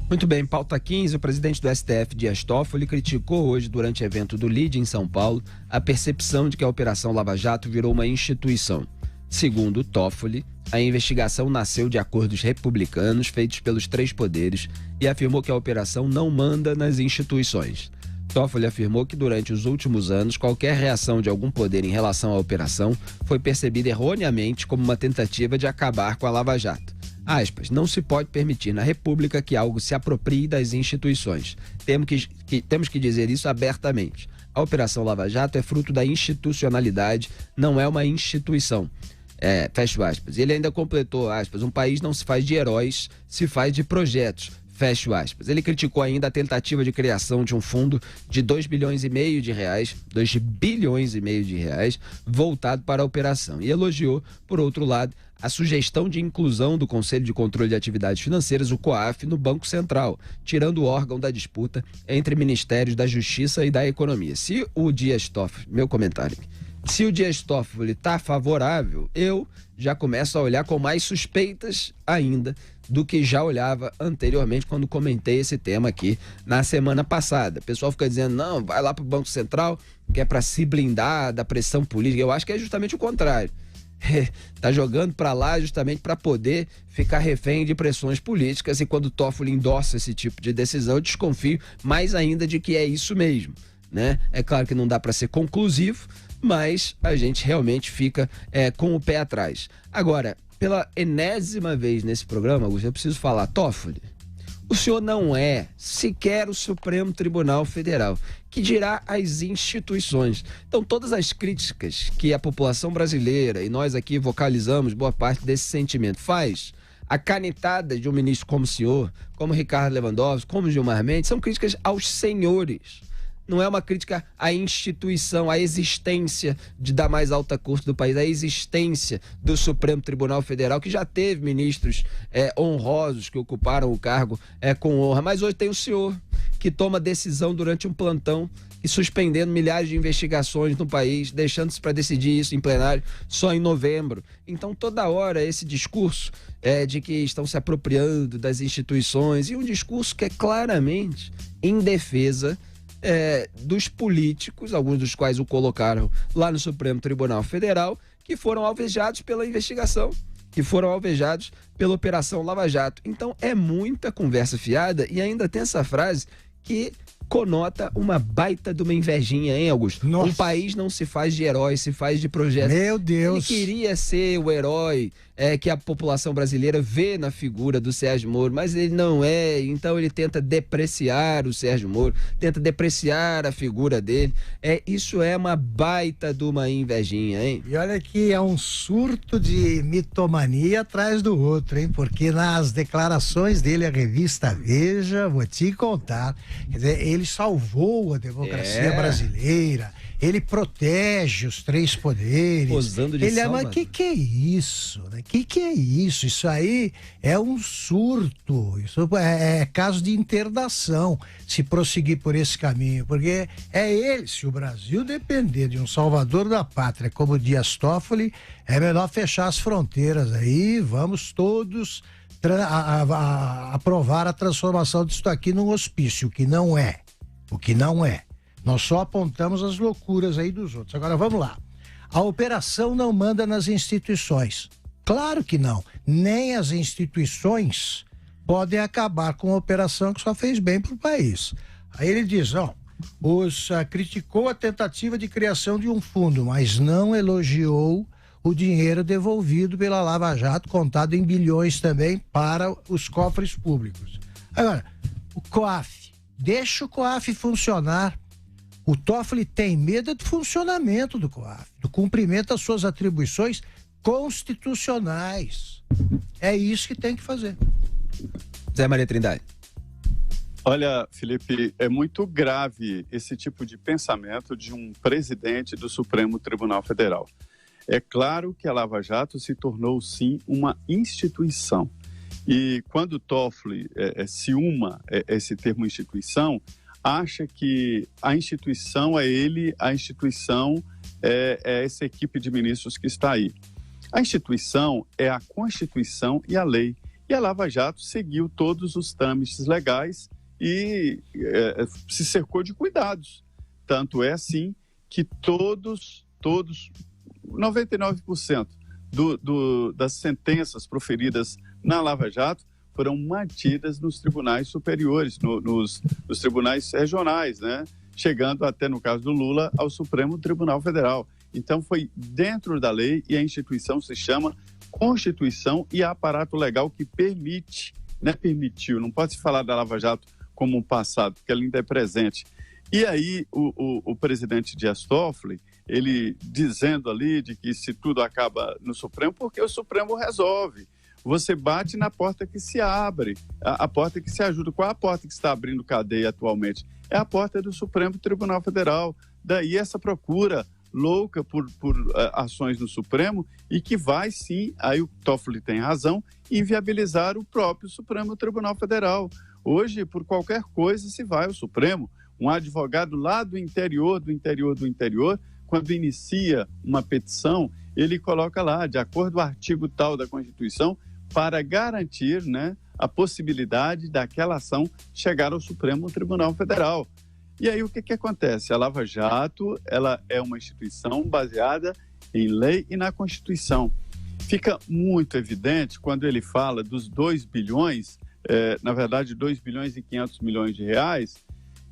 Muito bem, pauta 15, o presidente do STF, Dias Toffoli, criticou hoje, durante evento do LIDE em São Paulo, a percepção de que a Operação Lava Jato virou uma instituição. Segundo Toffoli, a investigação nasceu de acordos republicanos feitos pelos três poderes e afirmou que a operação não manda nas instituições. Toffoli afirmou que durante os últimos anos, qualquer reação de algum poder em relação à operação foi percebida erroneamente como uma tentativa de acabar com a Lava Jato. Aspas, não se pode permitir na República que algo se aproprie das instituições. Temos que dizer isso abertamente. A Operação Lava Jato é fruto da institucionalidade, não é uma instituição. Fecho aspas. Ele ainda completou, aspas, um país não se faz de heróis, se faz de projetos. Fecho aspas. Ele criticou ainda a tentativa de criação de um fundo de 2 bilhões e meio de reais, 2 bilhões e meio de reais, voltado para a operação. E elogiou, por outro lado, a sugestão de inclusão do Conselho de Controle de Atividades Financeiras, o COAF, no Banco Central, tirando o órgão da disputa entre ministérios da Justiça e da Economia. Se o Dias Toffoli, meu comentário, se o Dias Toffoli está favorável, eu já começo a olhar com mais suspeitas ainda do que já olhava anteriormente quando comentei esse tema aqui na semana passada. O pessoal fica dizendo, não, vai lá para o Banco Central, que é para se blindar da pressão política. Eu acho que é justamente o contrário. Tá jogando para lá justamente para poder ficar refém de pressões políticas, e quando o Toffoli endossa esse tipo de decisão, eu desconfio mais ainda de que é isso mesmo, né? É claro que não dá para ser conclusivo, mas a gente realmente fica com o pé atrás. Agora, pela enésima vez nesse programa, Augusto, eu preciso falar, Toffoli, o senhor não é sequer o Supremo Tribunal Federal, que dirá as instituições. Então, todas as críticas que a população brasileira, e nós aqui vocalizamos boa parte desse sentimento, faz a canetada de um ministro como o senhor, como Ricardo Lewandowski, como Gilmar Mendes, são críticas aos senhores. Não é uma crítica à instituição, à existência da mais alta corte do país, à existência do Supremo Tribunal Federal, que já teve ministros honrosos que ocuparam o cargo com honra. Mas hoje tem o senhor que toma decisão durante um plantão e suspendendo milhares de investigações no país, deixando-se para decidir isso em plenário só em novembro. Então, toda hora esse discurso de que estão se apropriando das instituições, e um discurso que é claramente em defesa dos políticos, alguns dos quais o colocaram lá no Supremo Tribunal Federal, que foram alvejados pela investigação, que foram alvejados pela Operação Lava Jato. Então é muita conversa fiada, e ainda tem essa frase que conota uma baita de uma invejinha, hein, Augusto? Nossa. Um país não se faz de herói, se faz de projetos. Meu Deus! Ele queria ser o herói que a população brasileira vê na figura do Sérgio Moro, mas ele não é, então ele tenta depreciar o Sérgio Moro, tenta depreciar a figura dele. Isso é uma baita de uma invejinha, hein? E olha que é um surto de mitomania atrás do outro, hein? Porque nas declarações dele à revista Veja, vou te contar, quer dizer, ele salvou a democracia brasileira, ele protege os três poderes. Posando de ele salva. Mas que é isso, né? Que é isso? Isso aí é um surto, isso é caso de interdação, se prosseguir por esse caminho, porque se o Brasil depender de um salvador da pátria como Dias Toffoli, é melhor fechar as fronteiras aí, vamos todos aprovar a transformação disso aqui num hospício, o que não é. Nós só apontamos as loucuras aí dos outros. Agora vamos lá. A operação não manda nas instituições. Claro que não. Nem as instituições podem acabar com uma operação que só fez bem para o país. Aí ele diz, criticou a tentativa de criação de um fundo, mas não elogiou o dinheiro devolvido pela Lava Jato, contado em bilhões também, para os cofres públicos. Agora, o COAF, deixa o COAF funcionar. O Toffoli tem medo do funcionamento do COAF, do cumprimento das suas atribuições constitucionais. É isso que tem que fazer. Zé Maria Trindade. Olha, Felipe, é muito grave esse tipo de pensamento de um presidente do Supremo Tribunal Federal. É claro que a Lava Jato se tornou, sim, uma instituição. E quando o Toffoli esse termo instituição, acha que a instituição é ele, a instituição é essa equipe de ministros que está aí. A instituição é a Constituição e a lei. E a Lava Jato seguiu todos os trâmites legais e se cercou de cuidados. Tanto é assim que todos 99% das sentenças proferidas na Lava Jato foram mantidas nos tribunais superiores, nos tribunais regionais, né? Chegando até, no caso do Lula, ao Supremo Tribunal Federal. Então, foi dentro da lei e a instituição se chama Constituição e aparato legal que permite, né? Permitiu, não pode se falar da Lava Jato como um passado, porque ela ainda é presente. E aí, o presidente Dias Toffoli, ele dizendo ali de que se tudo acaba no Supremo, porque o Supremo resolve. Você bate na porta que se abre, a porta que se ajuda. Qual é a porta que está abrindo cadeia atualmente? É a porta do Supremo Tribunal Federal. Daí essa procura louca por ações no Supremo e que vai sim, aí o Toffoli tem razão, inviabilizar o próprio Supremo Tribunal Federal. Hoje, por qualquer coisa, se vai ao Supremo. Um advogado lá do interior, quando inicia uma petição, ele coloca lá, de acordo com o artigo tal da Constituição, para garantir, né, a possibilidade daquela ação chegar ao Supremo Tribunal Federal. E aí o que acontece? A Lava Jato, ela é uma instituição baseada em lei e na Constituição. Fica muito evidente quando ele fala dos 2 bilhões, na verdade 2 bilhões e 500 milhões de reais,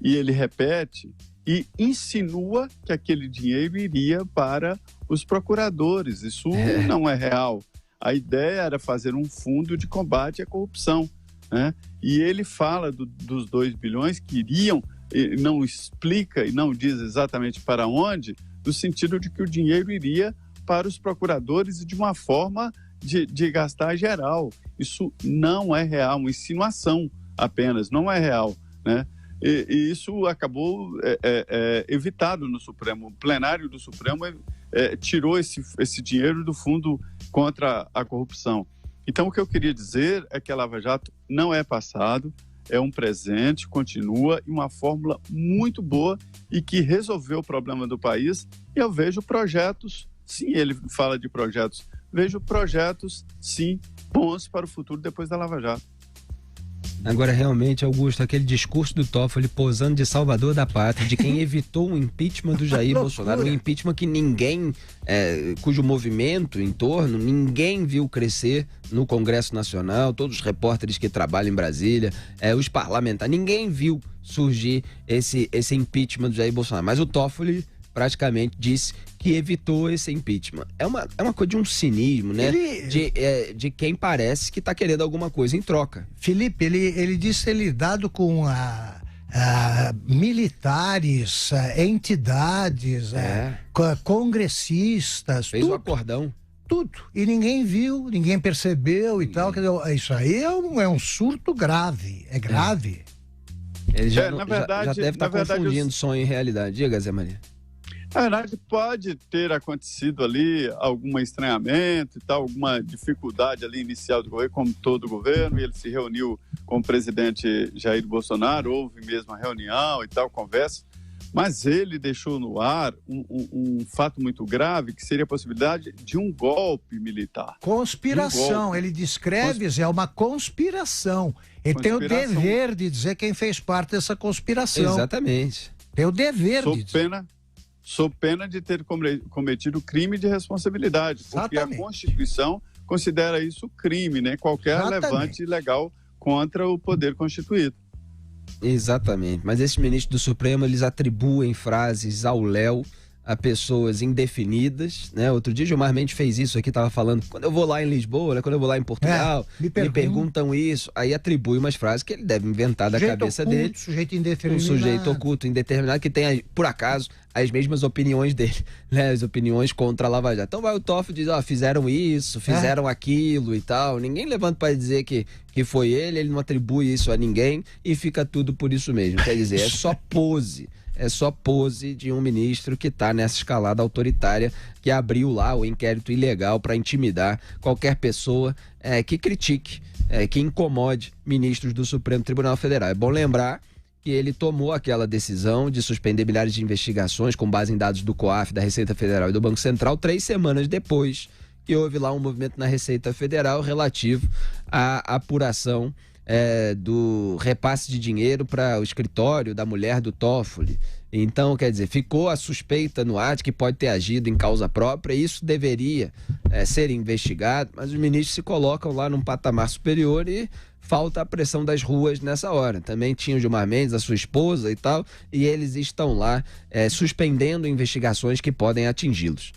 e ele repete e insinua que aquele dinheiro iria para os procuradores. Isso não é real. A ideia era fazer um fundo de combate à corrupção, né? E ele fala dos 2 bilhões que iriam, não explica e não diz exatamente para onde, no sentido de que o dinheiro iria para os procuradores e de uma forma de gastar geral. Isso não é real, uma insinuação apenas, não é real, né? E isso acabou evitado no Supremo. O plenário do Supremo tirou esse dinheiro do Fundo contra a Corrupção. Então, o que eu queria dizer é que a Lava Jato não é passado, é um presente, continua, e uma fórmula muito boa e que resolveu o problema do país. E eu vejo projetos, sim, ele fala de projetos, vejo projetos, sim, bons para o futuro depois da Lava Jato. Agora, realmente, Augusto, aquele discurso do Toffoli posando de salvador da pátria, de quem evitou o impeachment do Jair Bolsonaro, um impeachment que ninguém, cujo movimento em torno, ninguém viu crescer no Congresso Nacional, todos os repórteres que trabalham em Brasília, os parlamentares, ninguém viu surgir esse impeachment do Jair Bolsonaro. Mas o Toffoli praticamente disse que evitou esse impeachment. É uma coisa de um cinismo, né? De quem parece que está querendo alguma coisa em troca. Felipe, ele disse ter lidado com militares, entidades, congressistas. Fez um acordão. Tudo. E ninguém viu, ninguém percebeu e tal. Quer dizer, isso aí é um surto grave. É grave. Ele já deve estar confundindo sonho e realidade. Diga, Zé Maria. Na verdade, pode ter acontecido ali algum estranhamento e tal, alguma dificuldade ali inicial do governo, como todo o governo, e ele se reuniu com o presidente Jair Bolsonaro, houve mesmo a reunião e tal, conversa, mas ele deixou no ar um fato muito grave, que seria a possibilidade de um golpe militar. Conspiração, ele descreve, é uma conspiração. Ele tem o dever de dizer quem fez parte dessa conspiração. Exatamente. Tem o dever de dizer. Sob pena de ter cometido crime de responsabilidade, porque a Constituição considera isso crime, né? Qualquer levante ilegal contra o poder constituído. Exatamente, mas esses ministros do Supremo, eles atribuem frases ao léu a pessoas indefinidas, né? Outro dia Gilmar Mendes fez isso aqui, tava falando, quando eu vou lá em Lisboa, né? Quando eu vou lá em Portugal, me perguntam isso, aí atribui umas frases que ele deve inventar da cabeça dele. Sujeito indeterminado. Um sujeito oculto, indeterminado, que tem, por acaso, as mesmas opiniões dele, né? As opiniões contra a Lava Jato. Então vai o Toffoli e diz, fizeram isso, fizeram aquilo e tal. Ninguém levanta para dizer que foi ele não atribui isso a ninguém e fica tudo por isso mesmo. Quer dizer, é só pose. É só pose de um ministro que está nessa escalada autoritária, que abriu lá o inquérito ilegal para intimidar qualquer pessoa que critique, que incomode ministros do Supremo Tribunal Federal. É bom lembrar que ele tomou aquela decisão de suspender milhares de investigações com base em dados do COAF, da Receita Federal e do Banco Central 3 semanas depois que houve lá um movimento na Receita Federal relativo à apuração do repasse de dinheiro para o escritório da mulher do Toffoli. Então, quer dizer, ficou a suspeita no ar de que pode ter agido em causa própria, e isso deveria ser investigado, mas os ministros se colocam lá num patamar superior e falta a pressão das ruas nessa hora. Também tinha o Gilmar Mendes, a sua esposa e tal, e eles estão lá suspendendo investigações que podem atingi-los.